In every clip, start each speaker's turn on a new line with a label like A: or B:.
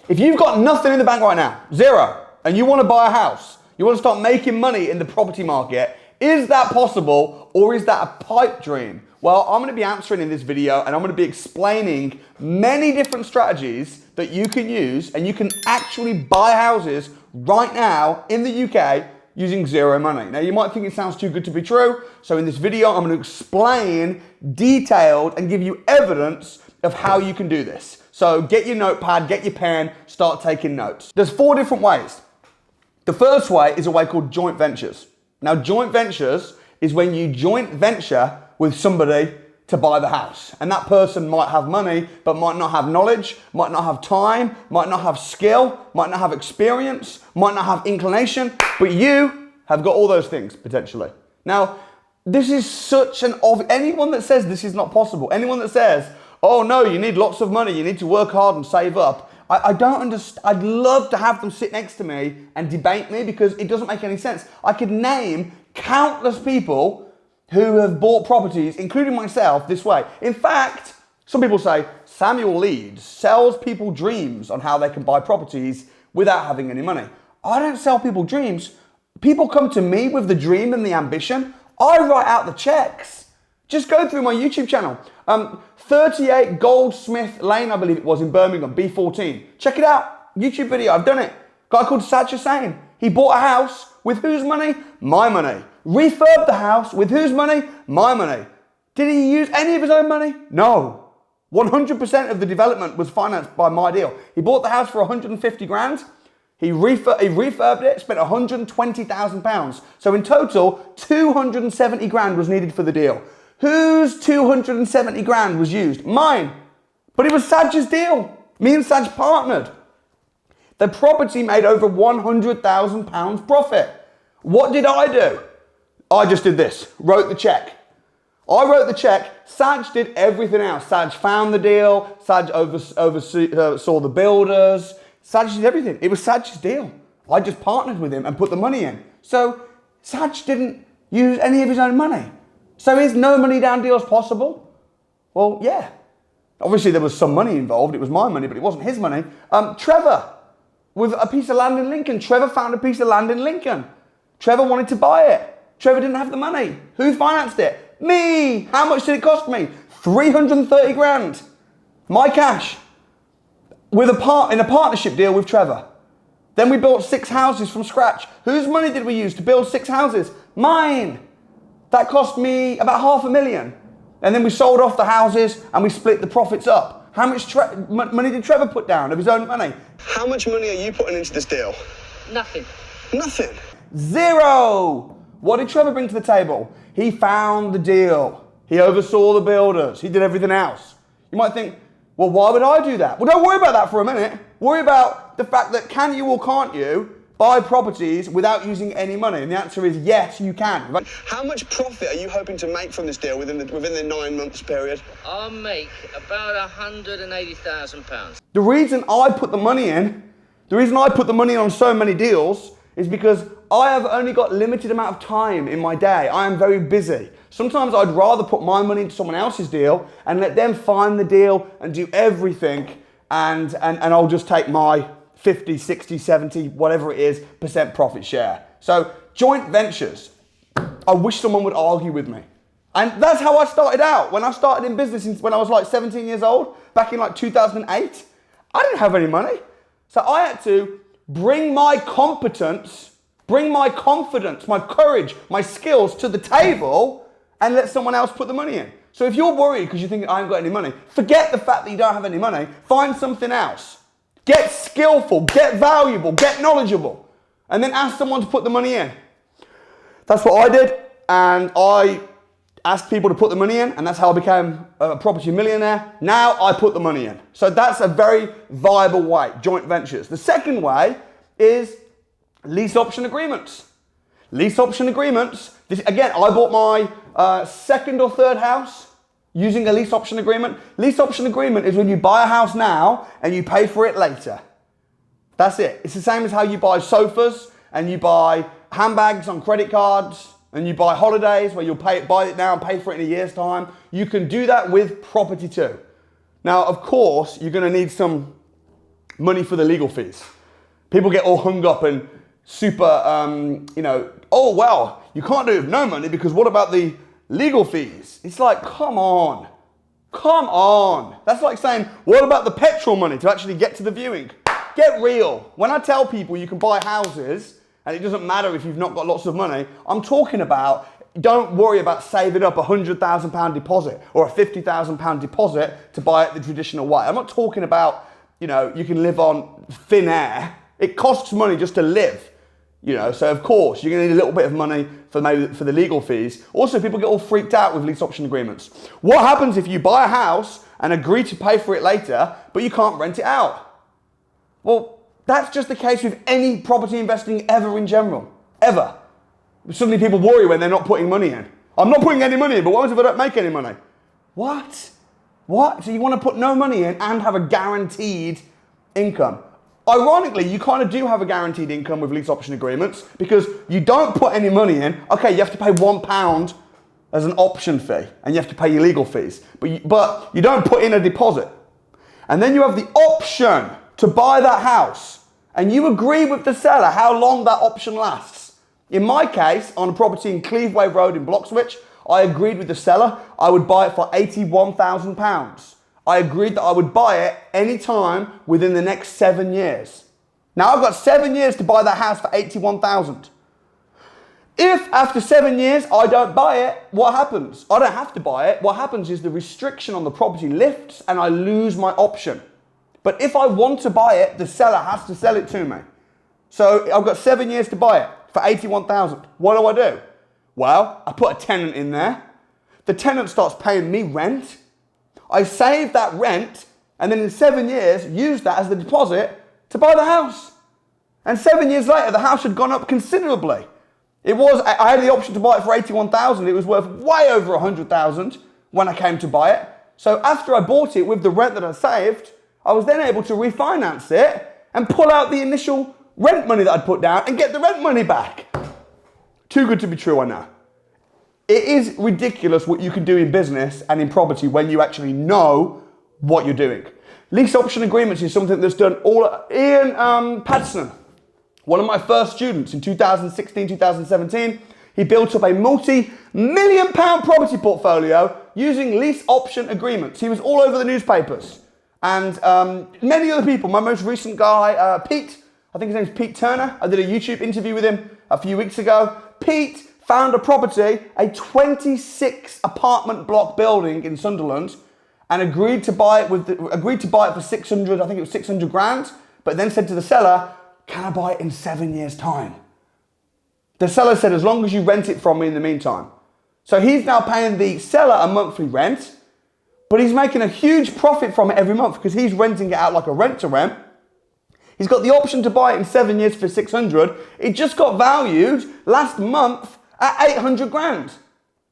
A: If you've got nothing in the bank right now, zero, and you want to buy a house, you want to start making money in the property market, is that possible or is that a pipe dream? Well, I'm going to be answering in this video and I'm going to be explaining many different strategies that you can use and you can actually buy houses right now in the UK using zero money. Now, you might think it sounds too good to be true. So in this video, I'm going to explain detailed and give you evidence of how you can do this. So get your notepad, get your pen, start taking notes. There's 4 different ways. The first way is a way called joint ventures. Now, joint ventures is when you joint venture with somebody to buy the house. And that person might have money, but might not have knowledge, might not have time, might not have skill, might not have experience, might not have inclination, but you have got all those things potentially. Now, this is such an obvious, anyone that says this is not possible, anyone that says, oh no, you need lots of money, you need to work hard and save up, I don't understand. I'd love to have them sit next to me and debate me because it doesn't make any sense. I could name countless people who have bought properties, including myself, this way. In fact, some people say Samuel Leeds sells people dreams on how they can buy properties without having any money. I don't sell people dreams. People come to me with the dream and the ambition. I write out the checks. Just go through my YouTube channel. 38 Goldsmith Lane, I believe it was, in Birmingham, B14. Check it out. YouTube video, I've done it. Guy called Samuel Leeds. He bought a house with whose money? My money. Refurbed the house with whose money? My money. Did he use any of his own money? No. 100% of the development was financed by my deal. He bought the house for 150 grand. He refurbed it, spent 120,000 pounds. So in total, 270 grand was needed for the deal. Whose 270 grand was used? Mine. But it was Saj's deal. Me and Saj partnered. The property made over 100,000 pounds profit. What did I do? I just did this, wrote the check. I wrote the check, Saj did everything else. Saj found the deal, Saj oversaw the builders, Saj did everything. It was Saj's deal. I just partnered with him and put the money in. So Saj didn't use any of his own money. So is no money down deals possible? Well, yeah. Obviously there was some money involved, it was my money, but it wasn't his money. Trevor, with a piece of land in Lincoln. Trevor found a piece of land in Lincoln. Trevor wanted to buy it. Trevor didn't have the money. Who financed it? Me. How much did it cost me? 330 grand. My cash. In a partnership deal with Trevor. Then we built 6 houses from scratch. Whose money did we use to build 6 houses? Mine. That cost me about $500,000. And then we sold off the houses and we split the profits up. How much money did Trevor put down of his own money? How much money are you putting into this deal?
B: Nothing.
A: Nothing. Zero. What did Trevor bring to the table? He found the deal. He oversaw the builders. He did everything else. You might think, well, why would I do that? Well, don't worry about that for a minute. Worry about the fact that can you or can't you buy properties without using any money? And the answer is yes, you can. Right? How much profit are you hoping to make from this deal within the 9 months period?
B: I'll make about £180,000.
A: The reason I put the money in on so many deals is because I have only got limited amount of time in my day. I am very busy. Sometimes I'd rather put my money into someone else's deal and let them find the deal and do everything and I'll just take my 50, 60, 70, whatever it is, % profit share. So joint ventures, I wish someone would argue with me. And that's how I started out. When I started in business when I was like 17 years old, back in like 2008, I didn't have any money. So I had to bring my competence, bring my confidence, my courage, my skills to the table and let someone else put the money in. So if you're worried because you think I haven't got any money, forget the fact that you don't have any money, find something else. Get skillful, get valuable, get knowledgeable, and then ask someone to put the money in. That's what I did, and I asked people to put the money in, and that's how I became a property millionaire. Now I put the money in. So that's a very viable way, joint ventures. The second way is lease option agreements. Lease option agreements, again, I bought my second or third house using a lease option agreement. Lease option agreement is when you buy a house now and you pay for it later. That's it. It's the same as how you buy sofas and you buy handbags on credit cards and you buy holidays where you'll buy it now and pay for it in a year's time. You can do that with property too. Now, of course, you're going to need some money for the legal fees. People get all hung up and super, oh, well, you can't do it with no money because what about the legal fees? It's like, come on. Come on. That's like saying, what about the petrol money to actually get to the viewing? Get real. When I tell people you can buy houses and it doesn't matter if you've not got lots of money, I'm talking about don't worry about saving up a £100,000 deposit or a £50,000 deposit to buy it the traditional way. I'm not talking about, you can live on thin air. It costs money just to live. So of course you're going to need a little bit of money for the legal fees. Also, people get all freaked out with lease option agreements. What happens if you buy a house and agree to pay for it later, but you can't rent it out? Well, that's just the case with any property investing ever in general, ever. Suddenly people worry when they're not putting money in. I'm not putting any money in, but what if I don't make any money? What? So you want to put no money in and have a guaranteed income? Ironically, you kind of do have a guaranteed income with lease option agreements because you don't put any money in. Okay, you have to pay £1 as an option fee and you have to pay your legal fees, but you don't put in a deposit. And then you have the option to buy that house and you agree with the seller how long that option lasts. In my case, on a property in Cleaveway Road in Bloxwich, I agreed with the seller I would buy it for £81,000. I agreed that I would buy it any time within the next 7 years. Now I've got 7 years to buy that house for £81,000. If after 7 years I don't buy it, what happens? I don't have to buy it. What happens is the restriction on the property lifts and I lose my option. But if I want to buy it, the seller has to sell it to me. So I've got 7 years to buy it for £81,000. What do? Well, I put a tenant in there. The tenant starts paying me rent. I save that rent and then in 7 years use that as the deposit to buy the house. And 7 years later, the house had gone up considerably. I had the option to buy it for £81,000. It was worth way over £100,000 when I came to buy it. So after I bought it with the rent that I saved, I was then able to refinance it and pull out the initial rent money that I'd put down and get the rent money back. Too good to be true, I know. It is ridiculous what you can do in business and in property when you actually know what you're doing. Lease option agreements is something that's done all. Ian Patterson, one of my first students in 2016, 2017, he built up a multi-million-pound property portfolio using lease option agreements. He was all over the newspapers. And many other people, my most recent guy, Pete, I think his name's Pete Turner. I did a YouTube interview with him a few weeks ago. Pete found a property, a 26 apartment block building in Sunderland, and agreed to buy it for 600. I think it was 600 grand. But then said to the seller, "Can I buy it in 7 years' time?" The seller said, "As long as you rent it from me in the meantime." So he's now paying the seller a monthly rent, but he's making a huge profit from it every month because he's renting it out like a rent to rent. He's got the option to buy it in 7 years for 600. It just got valued last month at 800 grand.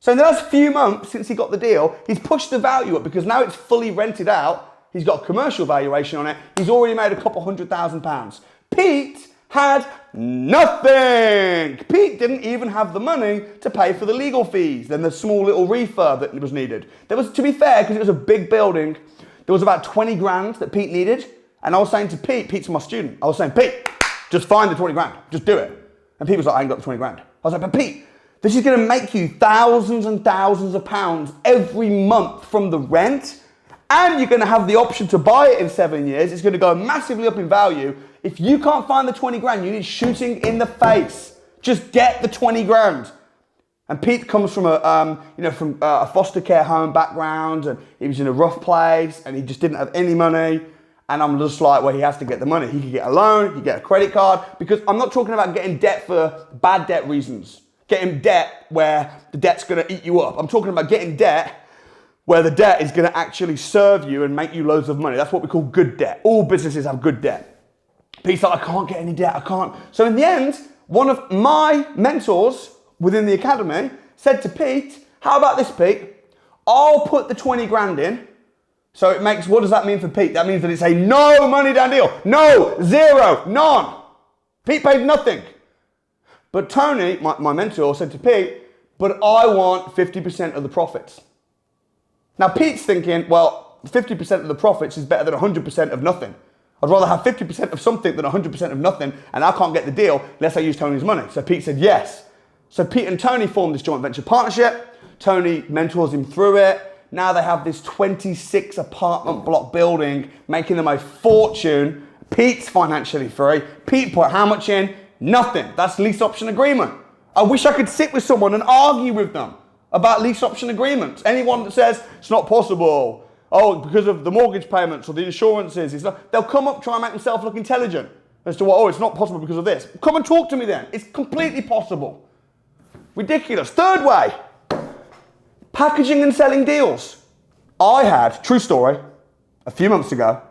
A: So in the last few months since he got the deal, he's pushed the value up because now it's fully rented out. He's got a commercial valuation on it. He's already made a couple £100,000. Pete had nothing. Pete didn't even have the money to pay for the legal fees, then the small little refurb that was needed. There was, to be fair, because it was a big building, there was about 20 grand that Pete needed. And I was saying to Pete, Pete's my student, I was saying, "Pete, just find the 20 grand, just do it." And Pete was like, "I ain't got the 20 grand. I was like, "But Pete, this is going to make you thousands and thousands of pounds every month from the rent. And you're going to have the option to buy it in 7 years. It's going to go massively up in value. If you can't find the 20 grand, you need shooting in the face. Just get the 20 grand. And Pete comes from a foster care home background, and he was in a rough place, and he just didn't have any money. And I'm just like, well, he has to get the money. He could get a loan, he could get a credit card, because I'm not talking about getting debt for bad debt reasons. Getting debt where the debt's going to eat you up. I'm talking about getting debt where the debt is going to actually serve you and make you loads of money. That's what we call good debt. All businesses have good debt. Pete's like, "I can't get any debt, I can't." So in the end, one of my mentors within the academy said to Pete, "How about this, Pete? I'll put the 20 grand in." So it makes, what does that mean for Pete? That means that it's a no money down deal. No, zero, none. Pete paid nothing. But Tony, my mentor, said to Pete, "But I want 50% of the profits." Now Pete's thinking, well, 50% of the profits is better than 100% of nothing. I'd rather have 50% of something than 100% of nothing, and I can't get the deal unless I use Tony's money. So Pete said yes. So Pete and Tony formed this joint venture partnership. Tony mentors him through it. Now they have this 26 apartment block building, making them a fortune. Pete's financially free. Pete put how much in? Nothing. That's lease option agreement. I wish I could sit with someone and argue with them about lease option agreements. Anyone that says it's not possible, oh, because of the mortgage payments or the insurances, they'll come up, try and make themselves look intelligent as to what, oh, it's not possible because of this. Come and talk to me then. It's completely possible. Ridiculous. Third way, packaging and selling deals. I had, true story, a few months ago,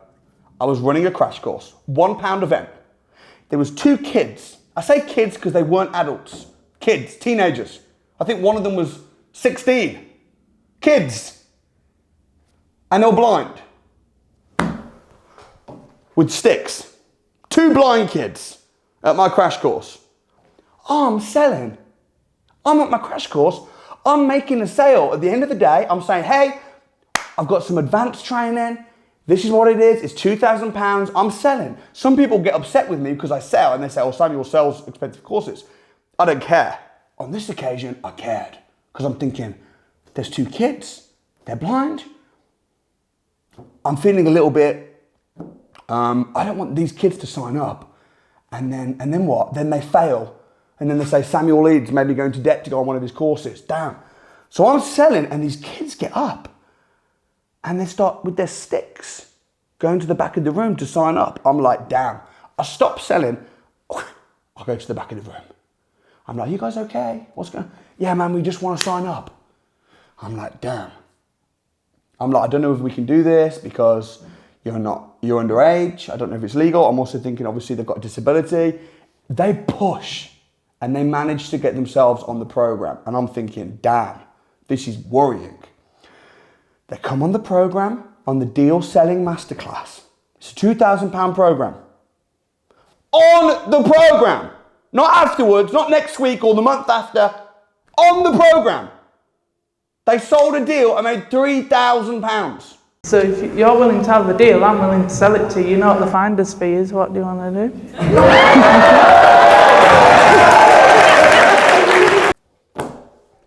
A: I was running a crash course, £1 event. There was 2 kids. I say kids because they weren't adults. Kids, teenagers. I think one of them was 16. Kids. And they were blind. With sticks. 2 blind kids at my crash course. Oh, I'm selling. I'm at my crash course. I'm making a sale. At the end of the day, I'm saying, hey, I've got some advanced training. This is what it is. It's £2,000. I'm selling. Some people get upset with me because I sell and they say, oh, Samuel sells expensive courses. I don't care. On this occasion, I cared because I'm thinking, there's 2 kids. They're blind. I'm feeling a little bit, I don't want these kids to sign up. And then what? Then they fail. And then they say, Samuel Leeds made me go into debt to go on one of his courses. Damn. So I'm selling and these kids get up and they start with their sticks going to the back of the room to sign up. I'm like, damn. I stop selling. I'll go to the back of the room. I'm like, you guys okay? What's going on? Yeah, man, we just want to sign up. I'm like, damn. I'm like, I don't know if we can do this because you're underage. I don't know if it's legal. I'm also thinking, obviously, they've got a disability. They push and they manage to get themselves on the program. And I'm thinking, damn, this is worrying. They come on the program, on the deal selling masterclass. It's a £2,000 program. On the program. Not afterwards, not next week or the month after. On the program. They sold a deal and made £3,000.
C: So if you're willing to have the deal, I'm willing to sell it to you. You know what the finder's fee is? What do you want to do?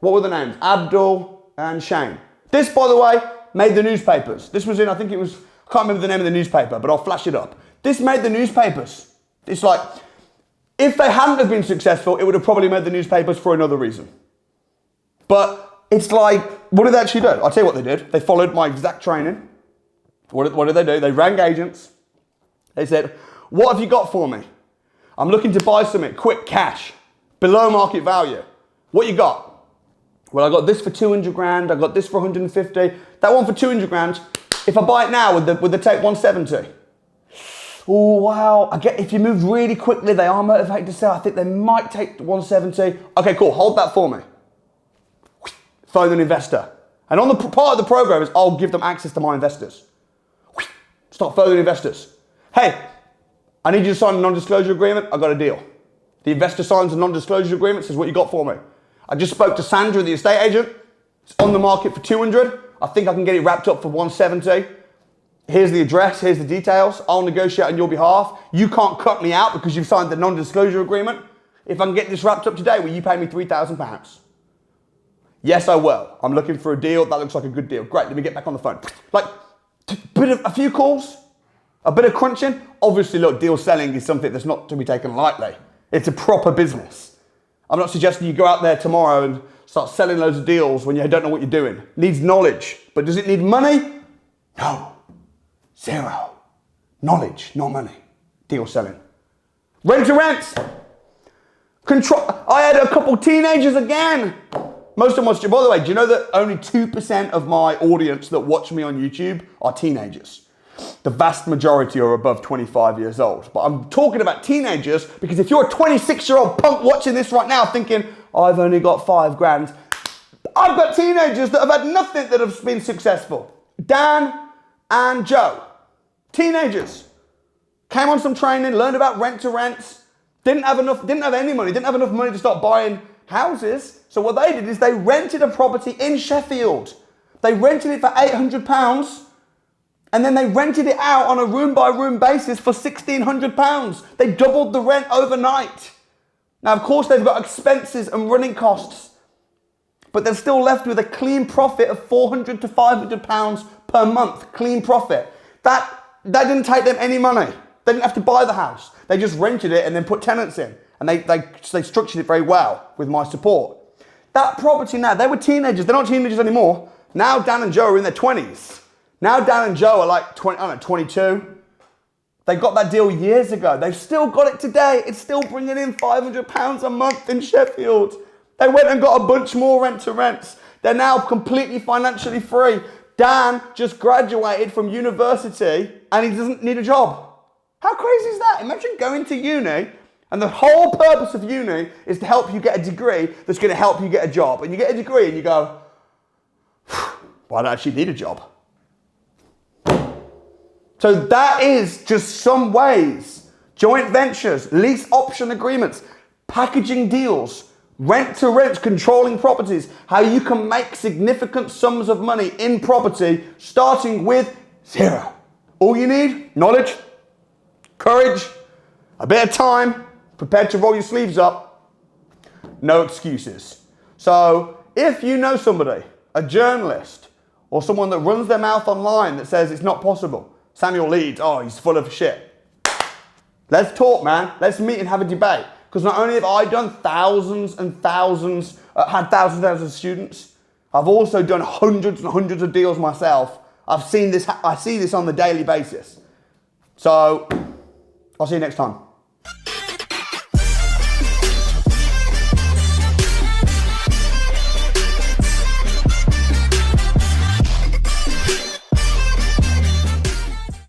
A: What were the names? Abdul and Shane. This, by the way, made the newspapers. This was in, I think it was, I can't remember the name of the newspaper, but I'll flash it up. This made the newspapers. It's like, if they hadn't have been successful, it would have probably made the newspapers for another reason. But it's like, what did they actually do? I'll tell you what they did. They followed my exact training. What did they do? They rang agents. They said, what have you got for me? I'm looking to buy something, quick cash, below market value. What you got? Well, I got this for 200 grand. I got this for 150. That one for 200 grand. If I buy it now, would they take 170? Oh, wow. I get if you move really quickly, they are motivated to sell. I think they might take 170. Okay, cool. Hold that for me. Phone an investor. And on the part of the program is I'll give them access to my investors. Start phoning investors. Hey, I need you to sign a non-disclosure agreement. I got a deal. The investor signs a non-disclosure agreement, says what you got for me. I just spoke to Sandra, the estate agent. It's on the market for 200. I think I can get it wrapped up for 170. Here's the address, here's the details. I'll negotiate on your behalf. You can't cut me out because you've signed the non-disclosure agreement. If I can get this wrapped up today, will you pay me £3,000? Yes, I will. I'm looking for a deal. That looks like a good deal. Great, let me get back on the phone. Like, a few calls, a bit of crunching. Obviously, look, deal selling is something that's not to be taken lightly. It's a proper business. I'm not suggesting you go out there tomorrow and start selling loads of deals when you don't know what you're doing. It needs knowledge. But does it need money? No. 0. Knowledge, not money. Deal selling. Rent to rents. Control. I had a couple teenagers again. Most of them by the way, do you know that only 2% of my audience that watch me on YouTube are teenagers? The vast majority are above 25 years old. But I'm talking about teenagers because if you're a 26-year-old punk watching this right now thinking, I've only got 5 grand, I've got teenagers that have had nothing that have been successful. Dan and Joe, teenagers, came on some training, learned about rent to rents, didn't have any money, didn't have enough money to start buying houses. So what they did is they rented a property in Sheffield. They rented it for £800. And then they rented it out on a room by room basis for £1,600. They doubled the rent overnight. Now, of course, they've got expenses and running costs, but they're still left with a clean profit of £400 to £500 per month. Clean profit. That didn't take them any money. They didn't have to buy the house. They just rented it and then put tenants in. And they structured it very well with my support. That property now, they were teenagers. They're not teenagers anymore. Now Dan and Joe are in their 20s. Now Dan and Joe are like 22. They got that deal years ago. They've still got it today. It's still bringing in £500 a month in Sheffield. They went and got a bunch more rent-to-rents. They're now completely financially free. Dan just graduated from university and he doesn't need a job. How crazy is that? Imagine going to uni and the whole purpose of uni is to help you get a degree that's going to help you get a job. And you get a degree and you go, well, I don't actually need a job. So that is just some ways. Joint ventures, lease option agreements, packaging deals, rent-to-rent, controlling properties, how you can make significant sums of money in property starting with zero. All you need, knowledge, courage, a bit of time, prepared to roll your sleeves up, no excuses. So if you know somebody, a journalist, or someone that runs their mouth online that says it's not possible, Samuel Leeds, oh, he's full of shit. Let's talk, man. Let's meet and have a debate. Because not only have I done thousands and thousands, had thousands and thousands of students, I've also done hundreds and hundreds of deals myself. I see this on the daily basis. So, I'll see you next time.